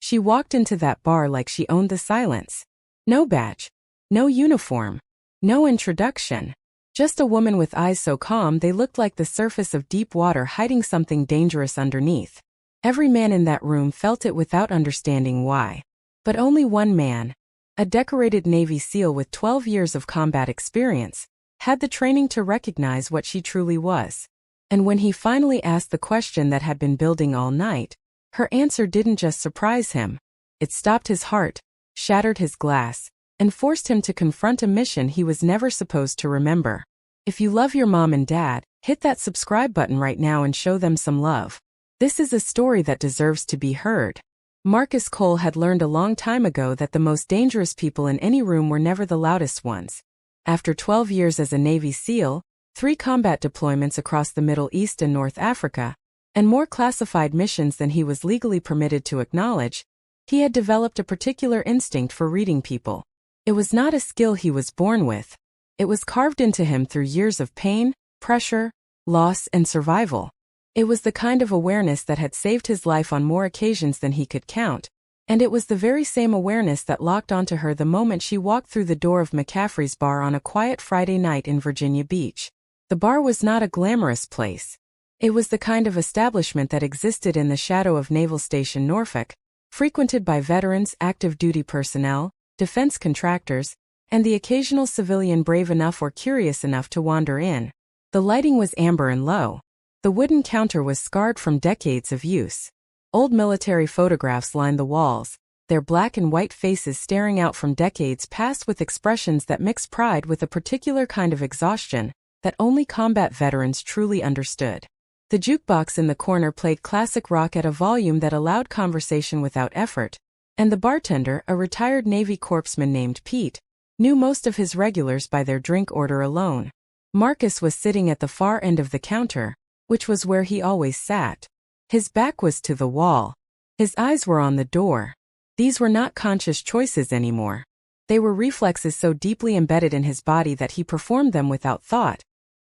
She walked into that bar like she owned the silence. No badge. No uniform. No introduction. Just a woman with eyes so calm they looked like the surface of deep water hiding something dangerous underneath. Every man in that room felt it without understanding why. But only one man, a decorated Navy SEAL with 12 years of combat experience, had the training to recognize what she truly was. And when he finally asked the question that had been building all night, her answer didn't just surprise him. It stopped his heart, shattered his glass, and forced him to confront a mission he was never supposed to remember. If you love your mom and dad, hit that subscribe button right now and show them some love. This is a story that deserves to be heard. Marcus Cole had learned a long time ago that the most dangerous people in any room were never the loudest ones. After 12 years as a Navy SEAL, 3 combat deployments across the Middle East and North Africa, and more classified missions than he was legally permitted to acknowledge, he had developed a particular instinct for reading people. It was not a skill he was born with. It was carved into him through years of pain, pressure, loss, and survival. It was the kind of awareness that had saved his life on more occasions than he could count, and it was the very same awareness that locked onto her the moment she walked through the door of McCaffrey's bar on a quiet Friday night in Virginia Beach. The bar was not a glamorous place. It was the kind of establishment that existed in the shadow of Naval Station Norfolk, frequented by veterans, active duty personnel, defense contractors, and the occasional civilian brave enough or curious enough to wander in. The lighting was amber and low. The wooden counter was scarred from decades of use. Old military photographs lined the walls, their black and white faces staring out from decades past with expressions that mixed pride with a particular kind of exhaustion that only combat veterans truly understood. The jukebox in the corner played classic rock at a volume that allowed conversation without effort, and the bartender, a retired Navy corpsman named Pete, knew most of his regulars by their drink order alone. Marcus was sitting at the far end of the counter, which was where he always sat. His back was to the wall. His eyes were on the door. These were not conscious choices anymore. They were reflexes so deeply embedded in his body that he performed them without thought,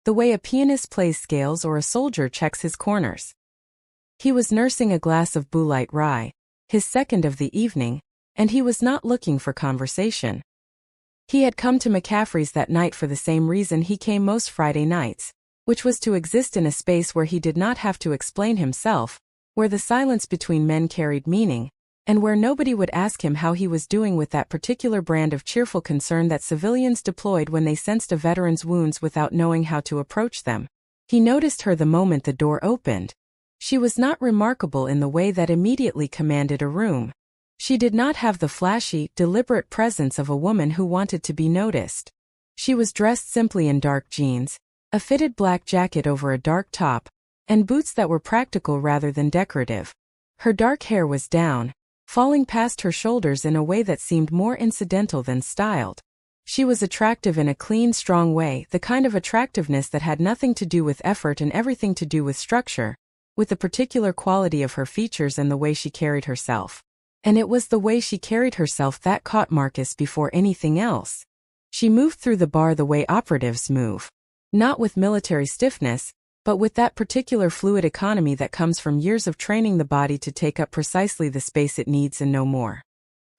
the way a pianist plays scales or a soldier checks his corners. He was nursing a glass of Bullite rye, his second of the evening, and he was not looking for conversation. He had come to McCaffrey's that night for the same reason he came most Friday nights, which was to exist in a space where he did not have to explain himself, where the silence between men carried meaning, and where nobody would ask him how he was doing with that particular brand of cheerful concern that civilians deployed when they sensed a veteran's wounds without knowing how to approach them. He noticed her the moment the door opened. She was not remarkable in the way that immediately commanded a room. She did not have the flashy, deliberate presence of a woman who wanted to be noticed. She was dressed simply in dark jeans, a fitted black jacket over a dark top, and boots that were practical rather than decorative. Her dark hair was down, falling past her shoulders in a way that seemed more incidental than styled. She was attractive in a clean, strong way, the kind of attractiveness that had nothing to do with effort and everything to do with structure, with the particular quality of her features and the way she carried herself. And it was the way she carried herself that caught Marcus before anything else. She moved through the bar the way operatives move. Not with military stiffness, but with that particular fluid economy that comes from years of training the body to take up precisely the space it needs and no more.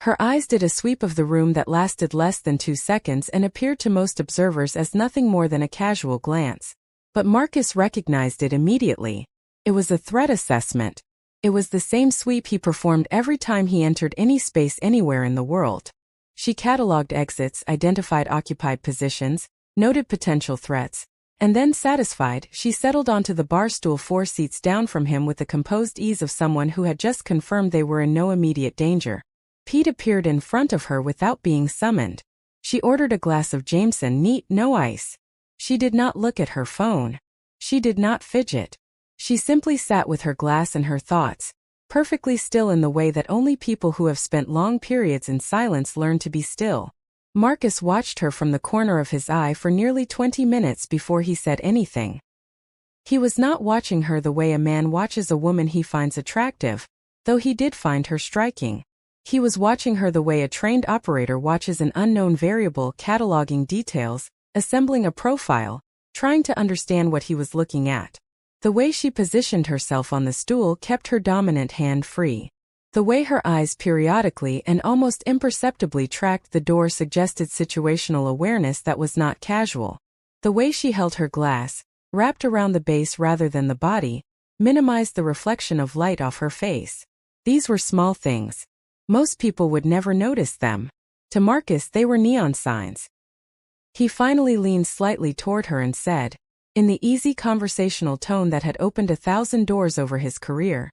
Her eyes did a sweep of the room that lasted less than 2 seconds and appeared to most observers as nothing more than a casual glance. But Marcus recognized it immediately. It was a threat assessment. It was the same sweep he performed every time he entered any space anywhere in the world. She cataloged exits, identified occupied positions, noted potential threats, and then satisfied, she settled onto the bar stool 4 seats down from him with the composed ease of someone who had just confirmed they were in no immediate danger. Pete appeared in front of her without being summoned. She ordered a glass of Jameson, neat, no ice. She did not look at her phone. She did not fidget. She simply sat with her glass and her thoughts, perfectly still in the way that only people who have spent long periods in silence learn to be still. Marcus watched her from the corner of his eye for nearly 20 minutes before he said anything. He was not watching her the way a man watches a woman he finds attractive, though he did find her striking. He was watching her the way a trained operator watches an unknown variable, cataloging details, assembling a profile, trying to understand what he was looking at. The way she positioned herself on the stool kept her dominant hand free. The way her eyes periodically and almost imperceptibly tracked the door suggested situational awareness that was not casual. The way she held her glass, wrapped around the base rather than the body, minimized the reflection of light off her face. These were small things. Most people would never notice them. To Marcus, they were neon signs. He finally leaned slightly toward her and said, in the easy conversational tone that had opened 1,000 doors over his career,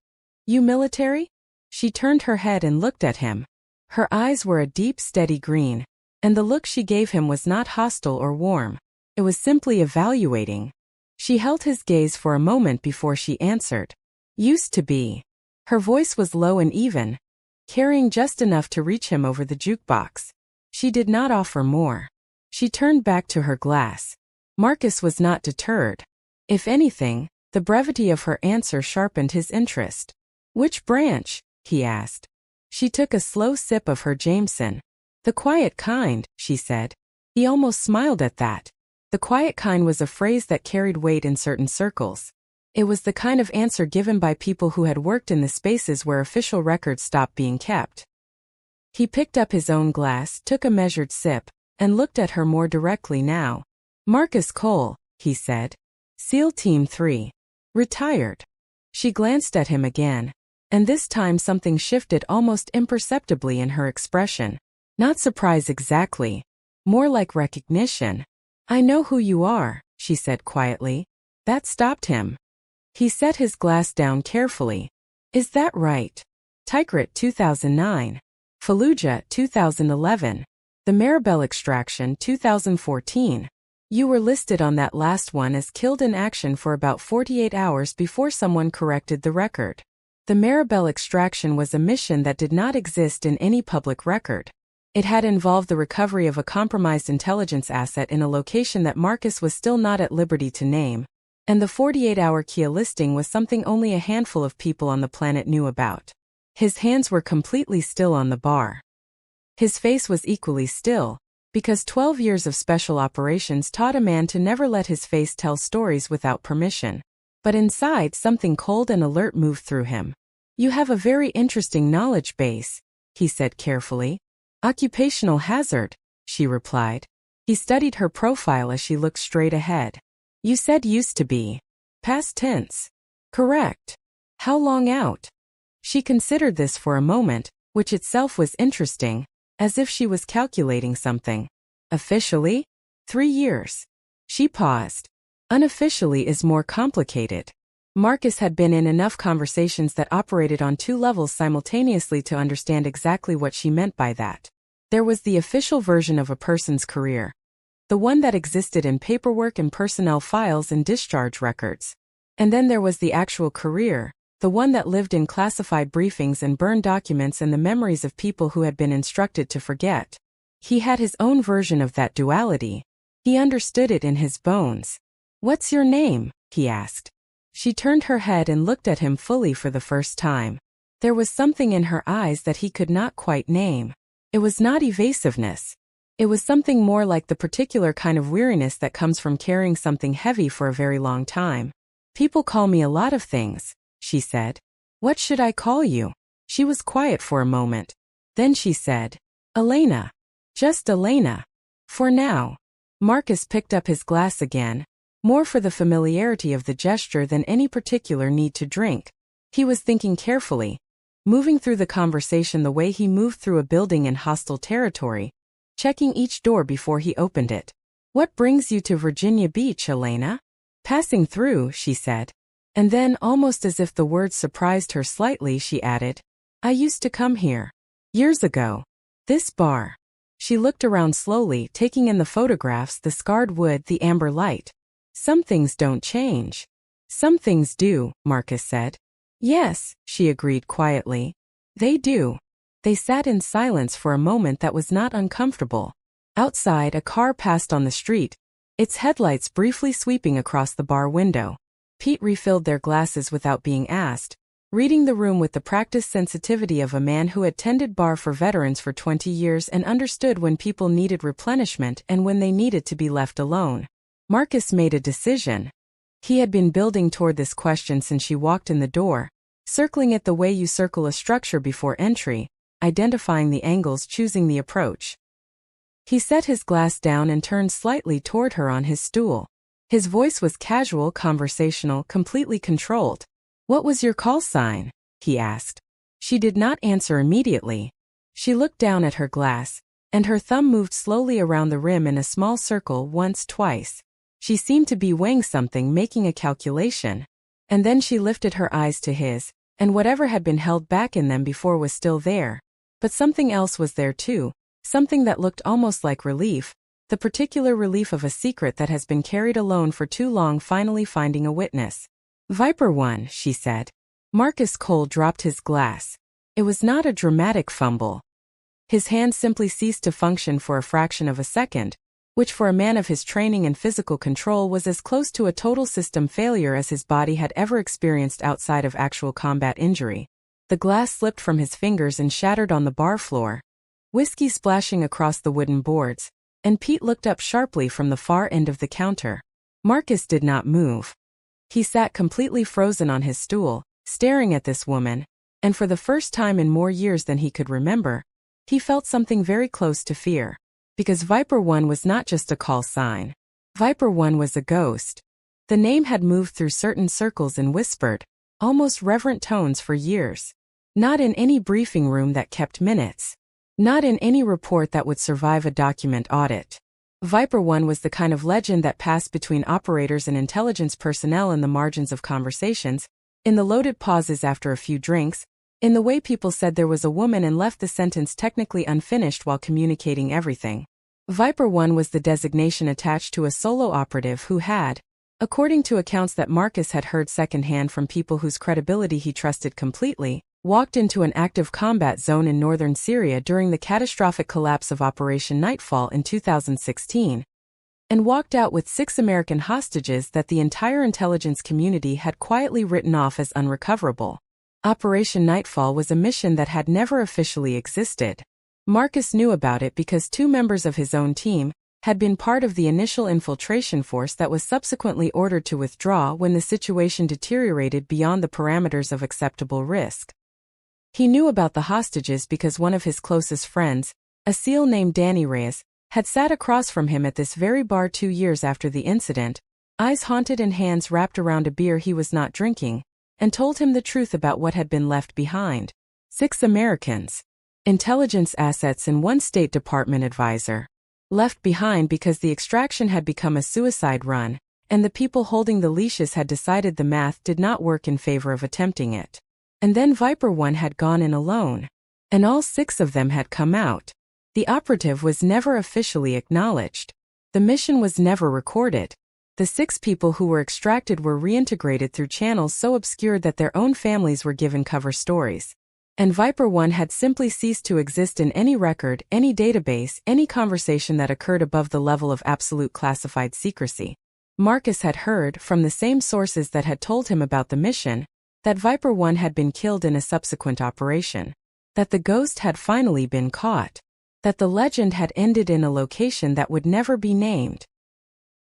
"You military?" She turned her head and looked at him. Her eyes were a deep, steady green, and the look she gave him was not hostile or warm. It was simply evaluating. She held his gaze for a moment before she answered. Used to be. Her voice was low and even, carrying just enough to reach him over the jukebox. She did not offer more. She turned back to her glass. Marcus was not deterred. If anything, the brevity of her answer sharpened his interest. "Which branch?" he asked. She took a slow sip of her Jameson. "The quiet kind," she said. He almost smiled at that. The quiet kind was a phrase that carried weight in certain circles. It was the kind of answer given by people who had worked in the spaces where official records stopped being kept. He picked up his own glass, took a measured sip, and looked at her more directly now. "Marcus Cole," he said. "SEAL Team 3. Retired." She glanced at him again, and this time something shifted almost imperceptibly in her expression. Not surprise exactly. More like recognition. "I know who you are," she said quietly. That stopped him. He set his glass down carefully. "Is that right? Tikrit 2009. Fallujah 2011. The Maribel extraction 2014. You were listed on that last one as killed in action for about 48 hours before someone corrected the record. The Maribel extraction was a mission that did not exist in any public record. It had involved the recovery of a compromised intelligence asset in a location that Marcus was still not at liberty to name, and the 48-hour Kia listing was something only a handful of people on the planet knew about. His hands were completely still on the bar. His face was equally still, because 12 years of special operations taught a man to never let his face tell stories without permission. But inside, something cold and alert moved through him. "You have a very interesting knowledge base," he said carefully. "Occupational hazard," she replied. He studied her profile as she looked straight ahead. "You said used to be. Past tense. Correct. How long out?" She considered this for a moment, which itself was interesting, as if she was calculating something. "Officially? 3 years." She paused. "Unofficially is more complicated." Marcus had been in enough conversations that operated on 2 levels simultaneously to understand exactly what she meant by that. There was the official version of a person's career, the one that existed in paperwork and personnel files and discharge records. And then there was the actual career, the one that lived in classified briefings and burned documents and the memories of people who had been instructed to forget. He had his own version of that duality. He understood it in his bones. "What's your name?" he asked. She turned her head and looked at him fully for the first time. There was something in her eyes that he could not quite name. It was not evasiveness. It was something more like the particular kind of weariness that comes from carrying something heavy for a very long time. "People call me a lot of things," she said. "What should I call you?" She was quiet for a moment. Then she said, "Elena. Just Elena. For now." Marcus picked up his glass again, more for the familiarity of the gesture than any particular need to drink. He was thinking carefully, moving through the conversation the way he moved through a building in hostile territory, checking each door before he opened it. "What brings you to Virginia Beach, Elena?" "Passing through," she said. And then, almost as if the words surprised her slightly, she added, "I used to come here. Years ago. This bar." She looked around slowly, taking in the photographs, the scarred wood, the amber light. "Some things don't change." "Some things do," Marcus said. "Yes," she agreed quietly. "They do." They sat in silence for a moment that was not uncomfortable. Outside, a car passed on the street, its headlights briefly sweeping across the bar window. Pete refilled their glasses without being asked, reading the room with the practiced sensitivity of a man who had tended bar for veterans for 20 years and understood when people needed replenishment and when they needed to be left alone. Marcus made a decision. He had been building toward this question since she walked in the door, circling it the way you circle a structure before entry, identifying the angles, choosing the approach. He set his glass down and turned slightly toward her on his stool. His voice was casual, conversational, completely controlled. "What was your call sign?" he asked. She did not answer immediately. She looked down at her glass, and her thumb moved slowly around the rim in a small circle once, twice. She seemed to be weighing something, making a calculation. And then she lifted her eyes to his, and whatever had been held back in them before was still there. But something else was there too, something that looked almost like relief, the particular relief of a secret that has been carried alone for too long, finally finding a witness. "Viper 1, she said. Marcus Cole dropped his glass. It was not a dramatic fumble. His hand simply ceased to function for a fraction of a second, which for a man of his training and physical control was as close to a total system failure as his body had ever experienced outside of actual combat injury. The glass slipped from his fingers and shattered on the bar floor, whiskey splashing across the wooden boards, and Pete looked up sharply from the far end of the counter. Marcus did not move. He sat completely frozen on his stool, staring at this woman, and for the first time in more years than he could remember, he felt something very close to fear. Because Viper 1 was not just a call sign. Viper 1 was a ghost. The name had moved through certain circles in whispered, almost reverent tones for years. Not in any briefing room that kept minutes. Not in any report that would survive a document audit. Viper 1 was the kind of legend that passed between operators and intelligence personnel in the margins of conversations, in the loaded pauses after a few drinks, in the way people said there was a woman and left the sentence technically unfinished while communicating everything. Viper 1 was the designation attached to a solo operative who had, according to accounts that Marcus had heard secondhand from people whose credibility he trusted completely, walked into an active combat zone in northern Syria during the catastrophic collapse of Operation Nightfall in 2016, and walked out with 6 American hostages that the entire intelligence community had quietly written off as unrecoverable. Operation Nightfall was a mission that had never officially existed. Marcus knew about it because 2 members of his own team had been part of the initial infiltration force that was subsequently ordered to withdraw when the situation deteriorated beyond the parameters of acceptable risk. He knew about the hostages because one of his closest friends, a SEAL named Danny Reyes, had sat across from him at this very bar 2 years after the incident, eyes haunted and hands wrapped around a beer he was not drinking, and told him the truth about what had been left behind. 6 Americans. Intelligence assets and 1 State Department advisor. Left behind because the extraction had become a suicide run, and the people holding the leashes had decided the math did not work in favor of attempting it. And then Viper 1 had gone in alone. And all 6 of them had come out. The operative was never officially acknowledged. The mission was never recorded. The 6 people who were extracted were reintegrated through channels so obscure that their own families were given cover stories. And Viper 1 had simply ceased to exist in any record, any database, any conversation that occurred above the level of absolute classified secrecy. Marcus had heard, from the same sources that had told him about the mission, that Viper 1 had been killed in a subsequent operation. That the ghost had finally been caught. That the legend had ended in a location that would never be named.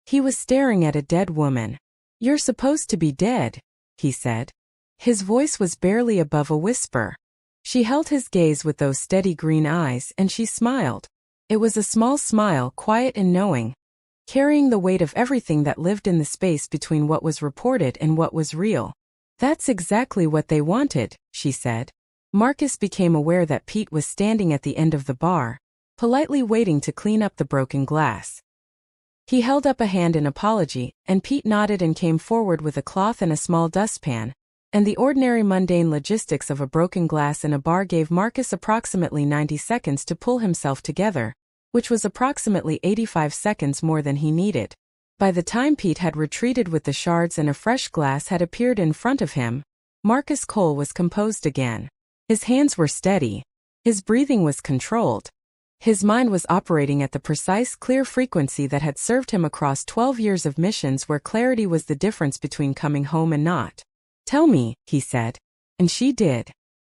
He was staring at a dead woman. "You're supposed to be dead," he said. His voice was barely above a whisper. She held his gaze with those steady green eyes and she smiled. It was a small smile, quiet and knowing, carrying the weight of everything that lived in the space between what was reported and what was real. "That's exactly what they wanted," she said. Marcus became aware that Pete was standing at the end of the bar, politely waiting to clean up the broken glass. He held up a hand in apology, and Pete nodded and came forward with a cloth and a small dustpan, and the ordinary mundane logistics of a broken glass in a bar gave Marcus approximately 90 seconds to pull himself together, which was approximately 85 seconds more than he needed. By the time Pete had retreated with the shards and a fresh glass had appeared in front of him, Marcus Cole was composed again. His hands were steady. His breathing was controlled. His mind was operating at the precise, clear frequency that had served him across 12 years of missions where clarity was the difference between coming home and not. "Tell me," he said. And she did.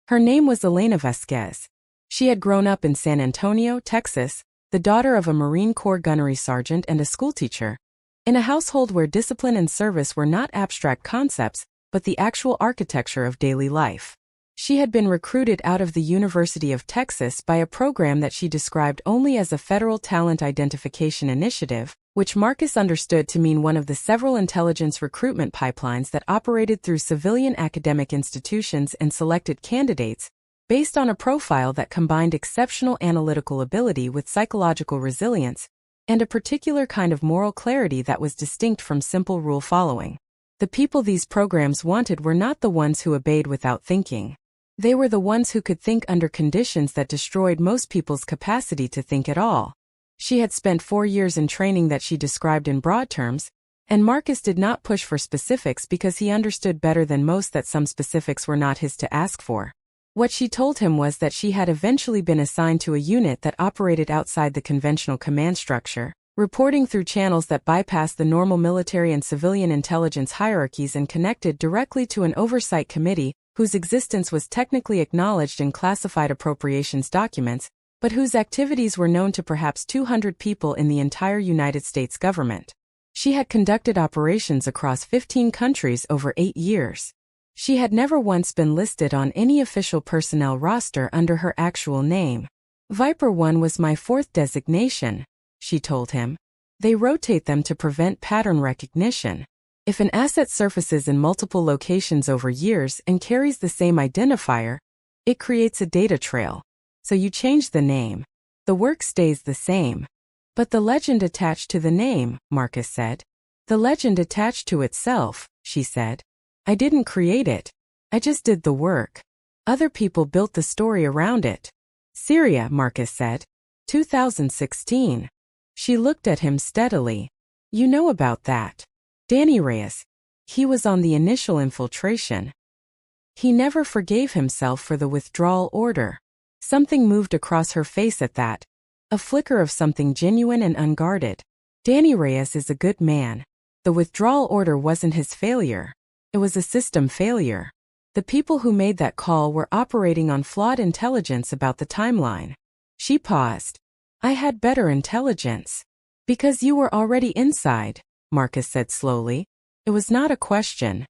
Her name was Elena Vasquez. She had grown up in San Antonio, Texas, the daughter of a Marine Corps gunnery sergeant and a schoolteacher. In a household where discipline and service were not abstract concepts, but the actual architecture of daily life. She had been recruited out of the University of Texas by a program that she described only as a Federal Talent Identification Initiative, which Marcus understood to mean one of the several intelligence recruitment pipelines that operated through civilian academic institutions and selected candidates based on a profile that combined exceptional analytical ability with psychological resilience and a particular kind of moral clarity that was distinct from simple rule following. The people these programs wanted were not the ones who obeyed without thinking. They were the ones who could think under conditions that destroyed most people's capacity to think at all. She had spent 4 years in training that she described in broad terms, and Marcus did not push for specifics because he understood better than most that some specifics were not his to ask for. What she told him was that she had eventually been assigned to a unit that operated outside the conventional command structure, reporting through channels that bypassed the normal military and civilian intelligence hierarchies and connected directly to an oversight committee whose existence was technically acknowledged in classified appropriations documents, but whose activities were known to perhaps 200 people in the entire United States government. She had conducted operations across 15 countries over 8 years. She had never once been listed on any official personnel roster under her actual name. Viper 1 was my 4th designation, she told him. They rotate them to prevent pattern recognition. If an asset surfaces in multiple locations over years and carries the same identifier, it creates a data trail. So you change the name. The work stays the same. But the legend attached to the name, Marcus said. The legend attached to itself, she said. I didn't create it. I just did the work. Other people built the story around it. Syria, Marcus said. 2016. She looked at him steadily. You know about that. Danny Reyes. He was on the initial infiltration. He never forgave himself for the withdrawal order. Something moved across her face at that. A flicker of something genuine and unguarded. Danny Reyes is a good man. The withdrawal order wasn't his failure. It was a system failure. The people who made that call were operating on flawed intelligence about the timeline. She paused. I had better intelligence. Because you were already inside, Marcus said slowly. It was not a question.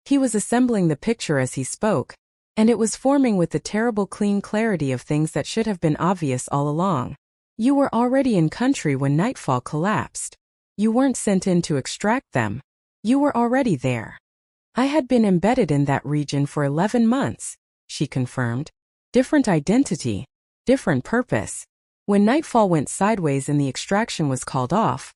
He was assembling the picture as he spoke, and it was forming with the terrible clean clarity of things that should have been obvious all along. You were already in country when Nightfall collapsed. You weren't sent in to extract them. You were already there. I had been embedded in that region for 11 months, she confirmed. Different identity, different purpose. When Nightfall went sideways and the extraction was called off,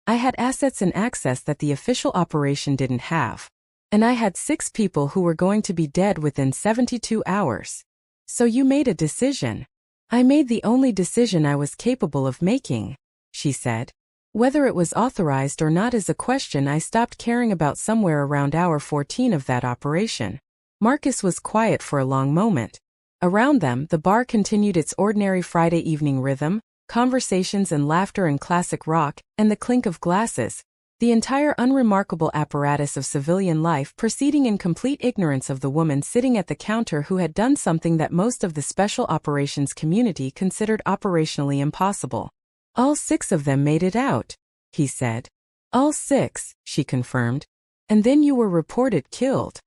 I had assets and access that the official operation didn't have. And I had 6 people who were going to be dead within 72 hours. So you made a decision. I made the only decision I was capable of making, she said. Whether it was authorized or not is a question I stopped caring about somewhere around hour 14 of that operation. Marcus was quiet for a long moment. Around them, the bar continued its ordinary Friday evening rhythm, conversations and laughter and classic rock, and the clink of glasses, the entire unremarkable apparatus of civilian life proceeding in complete ignorance of the woman sitting at the counter who had done something that most of the special operations community considered operationally impossible. All 6 of them made it out, he said. All 6, she confirmed. And then you were reported killed.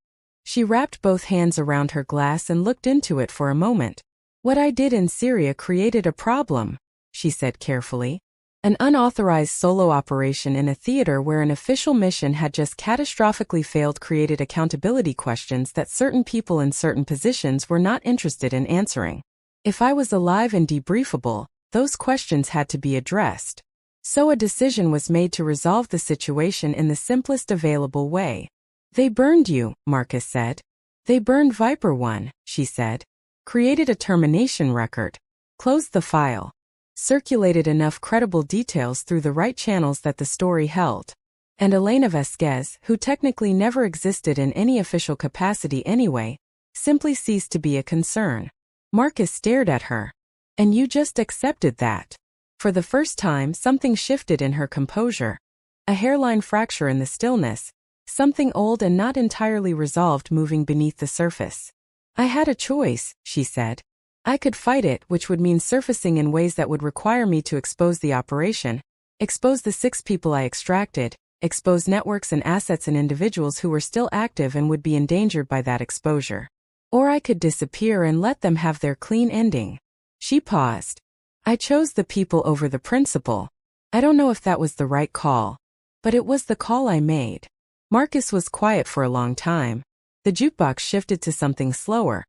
She wrapped both hands around her glass and looked into it for a moment. What I did in Syria created a problem, she said carefully. An unauthorized solo operation in a theater where an official mission had just catastrophically failed created accountability questions that certain people in certain positions were not interested in answering. If I was alive and debriefable, those questions had to be addressed. So a decision was made to resolve the situation in the simplest available way. They burned you, Marcus said. They burned Viper 1, she said. Created a termination record. Closed the file. Circulated enough credible details through the right channels that the story held. And Elena Vasquez, who technically never existed in any official capacity anyway, simply ceased to be a concern. Marcus stared at her. And you just accepted that. For the first time, something shifted in her composure. A hairline fracture in the stillness, something old and not entirely resolved moving beneath the surface. I had a choice, she said. I could fight it, which would mean surfacing in ways that would require me to expose the operation, expose the 6 people I extracted, expose networks and assets and individuals who were still active and would be endangered by that exposure. Or I could disappear and let them have their clean ending. She paused. I chose the people over the principle. I don't know if that was the right call, but it was the call I made. Marcus was quiet for a long time. The jukebox shifted to something slower.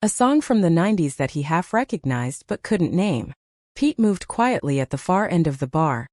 A song from the 90s that he half recognized but couldn't name. Pete moved quietly at the far end of the bar,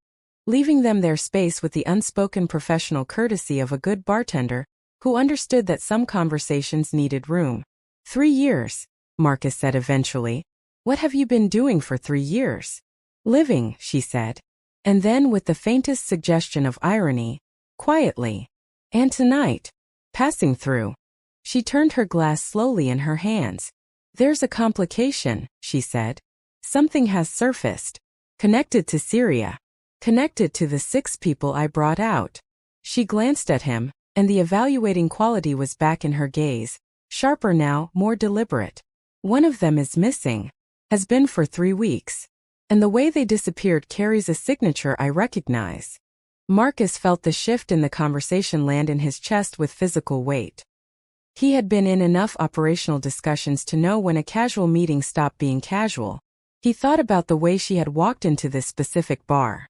leaving them their space with the unspoken professional courtesy of a good bartender who understood that some conversations needed room. 3 years, Marcus said eventually. What have you been doing for 3 years? Living, she said. And then with the faintest suggestion of irony, quietly. And tonight, passing through. She turned her glass slowly in her hands. There's a complication, she said. Something has surfaced. Connected to Syria. Connected to the 6 people I brought out. She glanced at him, and the evaluating quality was back in her gaze, sharper now, more deliberate. One of them is missing. Has been for 3 weeks. And the way they disappeared carries a signature I recognize. Marcus felt the shift in the conversation land in his chest with physical weight. He had been in enough operational discussions to know when a casual meeting stopped being casual. He thought about the way she had walked into this specific bar.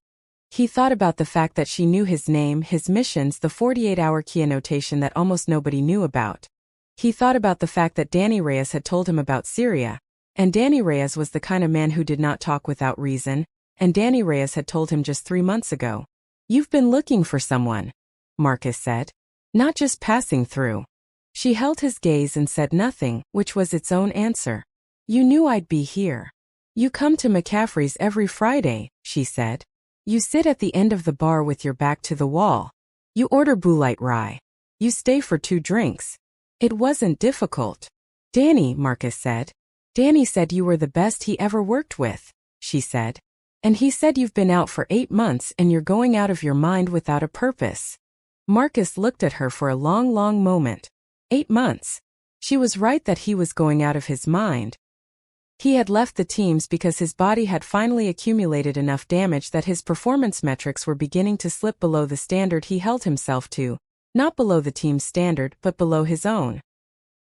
He thought about the fact that she knew his name, his missions, the 48-hour key annotation that almost nobody knew about. He thought about the fact that Danny Reyes had told him about Syria, and Danny Reyes was the kind of man who did not talk without reason, and Danny Reyes had told him just 3 months ago. You've been looking for someone, Marcus said. Not just passing through. She held his gaze and said nothing, which was its own answer. You knew I'd be here. You come to McCaffrey's every Friday, she said. You sit at the end of the bar with your back to the wall. You order Bullite rye. You stay for 2 drinks. It wasn't difficult. Danny, Marcus said. Danny said you were the best he ever worked with, she said. And he said you've been out for 8 months and you're going out of your mind without a purpose. Marcus looked at her for a long, long moment. 8 months. She was right that he was going out of his mind. He had left the teams because his body had finally accumulated enough damage that his performance metrics were beginning to slip below the standard he held himself to, not below the team's standard but below his own.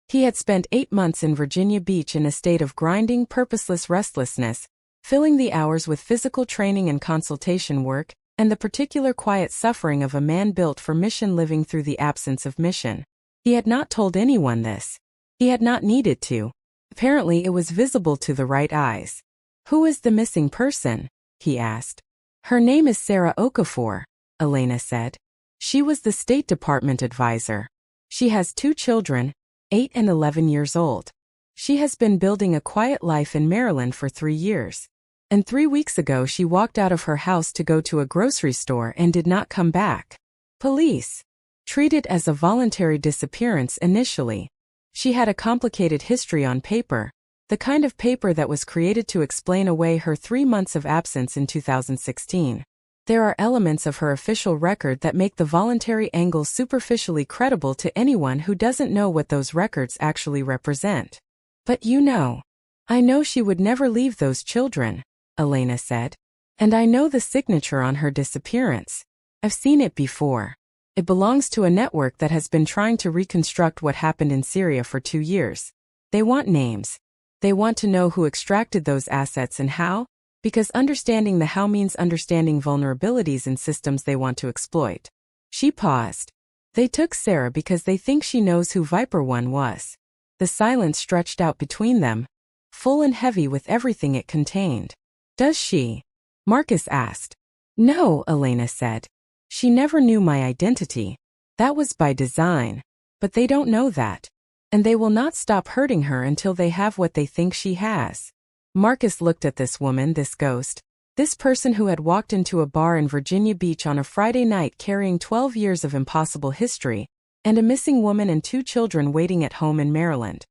He had spent 8 months in Virginia Beach in a state of grinding, purposeless restlessness, filling the hours with physical training and consultation work, and the particular quiet suffering of a man built for mission living through the absence of mission. He had not told anyone this. He had not needed to. Apparently it was visible to the right eyes. Who is the missing person? He asked. Her name is Sarah Okafor, Elena said. She was the State Department advisor. She has 2 children, 8 and 11 years old. She has been building a quiet life in Maryland for 3 years. And 3 weeks ago she walked out of her house to go to a grocery store and did not come back. Police treated as a voluntary disappearance initially. She had a complicated history on paper, the kind of paper that was created to explain away her 3 months of absence in 2016. There are elements of her official record that make the voluntary angle superficially credible to anyone who doesn't know what those records actually represent. But you know. I know she would never leave those children, Elena said. And I know the signature on her disappearance. I've seen it before. It belongs to a network that has been trying to reconstruct what happened in Syria for 2 years. They want names. They want to know who extracted those assets and how, because understanding the how means understanding vulnerabilities in systems they want to exploit. She paused. They took Sarah because they think she knows who Viper One was. The silence stretched out between them, full and heavy with everything it contained. Does she? Marcus asked. No, Elena said. She never knew my identity. That was by design. But they don't know that. And they will not stop hurting her until they have what they think she has. Marcus looked at this woman, this ghost, this person who had walked into a bar in Virginia Beach on a Friday night carrying 12 years of impossible history, and a missing woman and 2 children waiting at home in Maryland.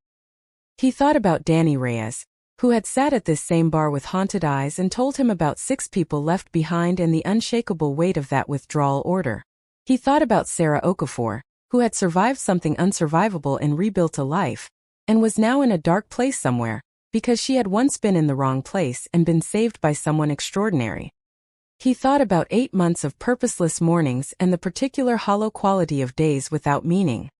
He thought about Danny Reyes, who had sat at this same bar with haunted eyes and told him about 6 people left behind and the unshakable weight of that withdrawal order. He thought about Sarah Okafor, who had survived something unsurvivable and rebuilt a life, and was now in a dark place somewhere, because she had once been in the wrong place and been saved by someone extraordinary. He thought about 8 months of purposeless mornings and the particular hollow quality of days without meaning.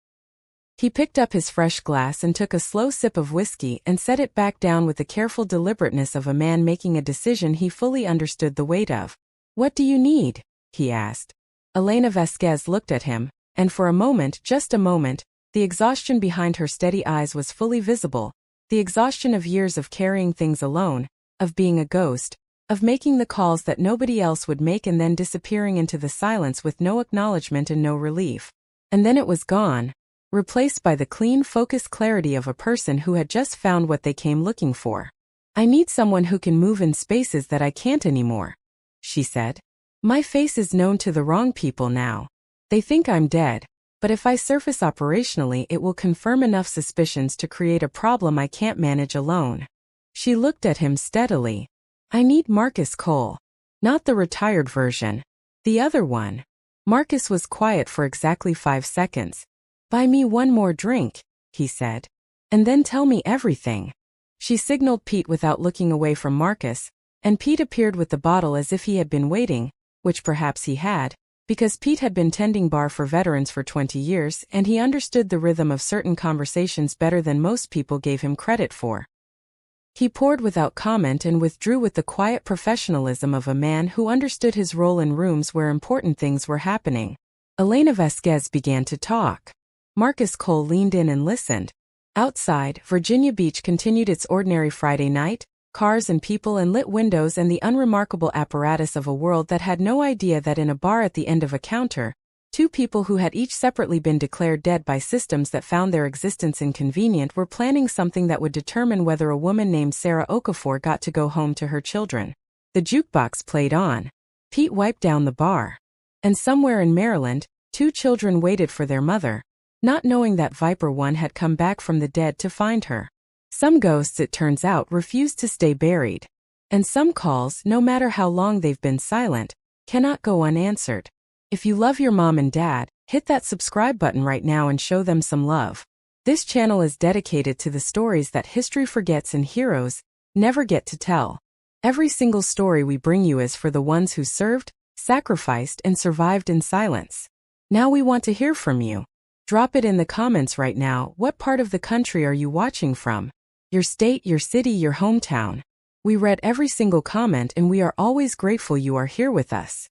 He picked up his fresh glass and took a slow sip of whiskey and set it back down with the careful deliberateness of a man making a decision he fully understood the weight of. "What do you need?" he asked. Elena Vasquez looked at him, and for a moment, just a moment, the exhaustion behind her steady eyes was fully visible, the exhaustion of years of carrying things alone, of being a ghost, of making the calls that nobody else would make and then disappearing into the silence with no acknowledgement and no relief. And then it was gone, replaced by the clean, focused clarity of a person who had just found what they came looking for. "I need someone who can move in spaces that I can't anymore," she said. "My face is known to the wrong people now. They think I'm dead, but if I surface operationally it will confirm enough suspicions to create a problem I can't manage alone." She looked at him steadily. "I need Marcus Cole. Not the retired version. The other one." Marcus was quiet for exactly 5 seconds. "Buy me one more drink," he said. "And then tell me everything." She signaled Pete without looking away from Marcus, and Pete appeared with the bottle as if he had been waiting, which perhaps he had, because Pete had been tending bar for veterans for 20 years and he understood the rhythm of certain conversations better than most people gave him credit for. He poured without comment and withdrew with the quiet professionalism of a man who understood his role in rooms where important things were happening. Elena Vasquez began to talk. Marcus Cole leaned in and listened. Outside, Virginia Beach continued its ordinary Friday night, cars and people and lit windows and the unremarkable apparatus of a world that had no idea that in a bar at the end of a counter, 2 people who had each separately been declared dead by systems that found their existence inconvenient were planning something that would determine whether a woman named Sarah Okafor got to go home to her children. The jukebox played on. Pete wiped down the bar. And somewhere in Maryland, 2 children waited for their mother, not knowing that Viper One had come back from the dead to find her. Some ghosts, it turns out, refuse to stay buried. And some calls, no matter how long they've been silent, cannot go unanswered. If you love your mom and dad, hit that subscribe button right now and show them some love. This channel is dedicated to the stories that history forgets and heroes never get to tell. Every single story we bring you is for the ones who served, sacrificed, and survived in silence. Now we want to hear from you. Drop it in the comments right now. What part of the country are you watching from? Your state, your city, your hometown. We read every single comment and we are always grateful you are here with us.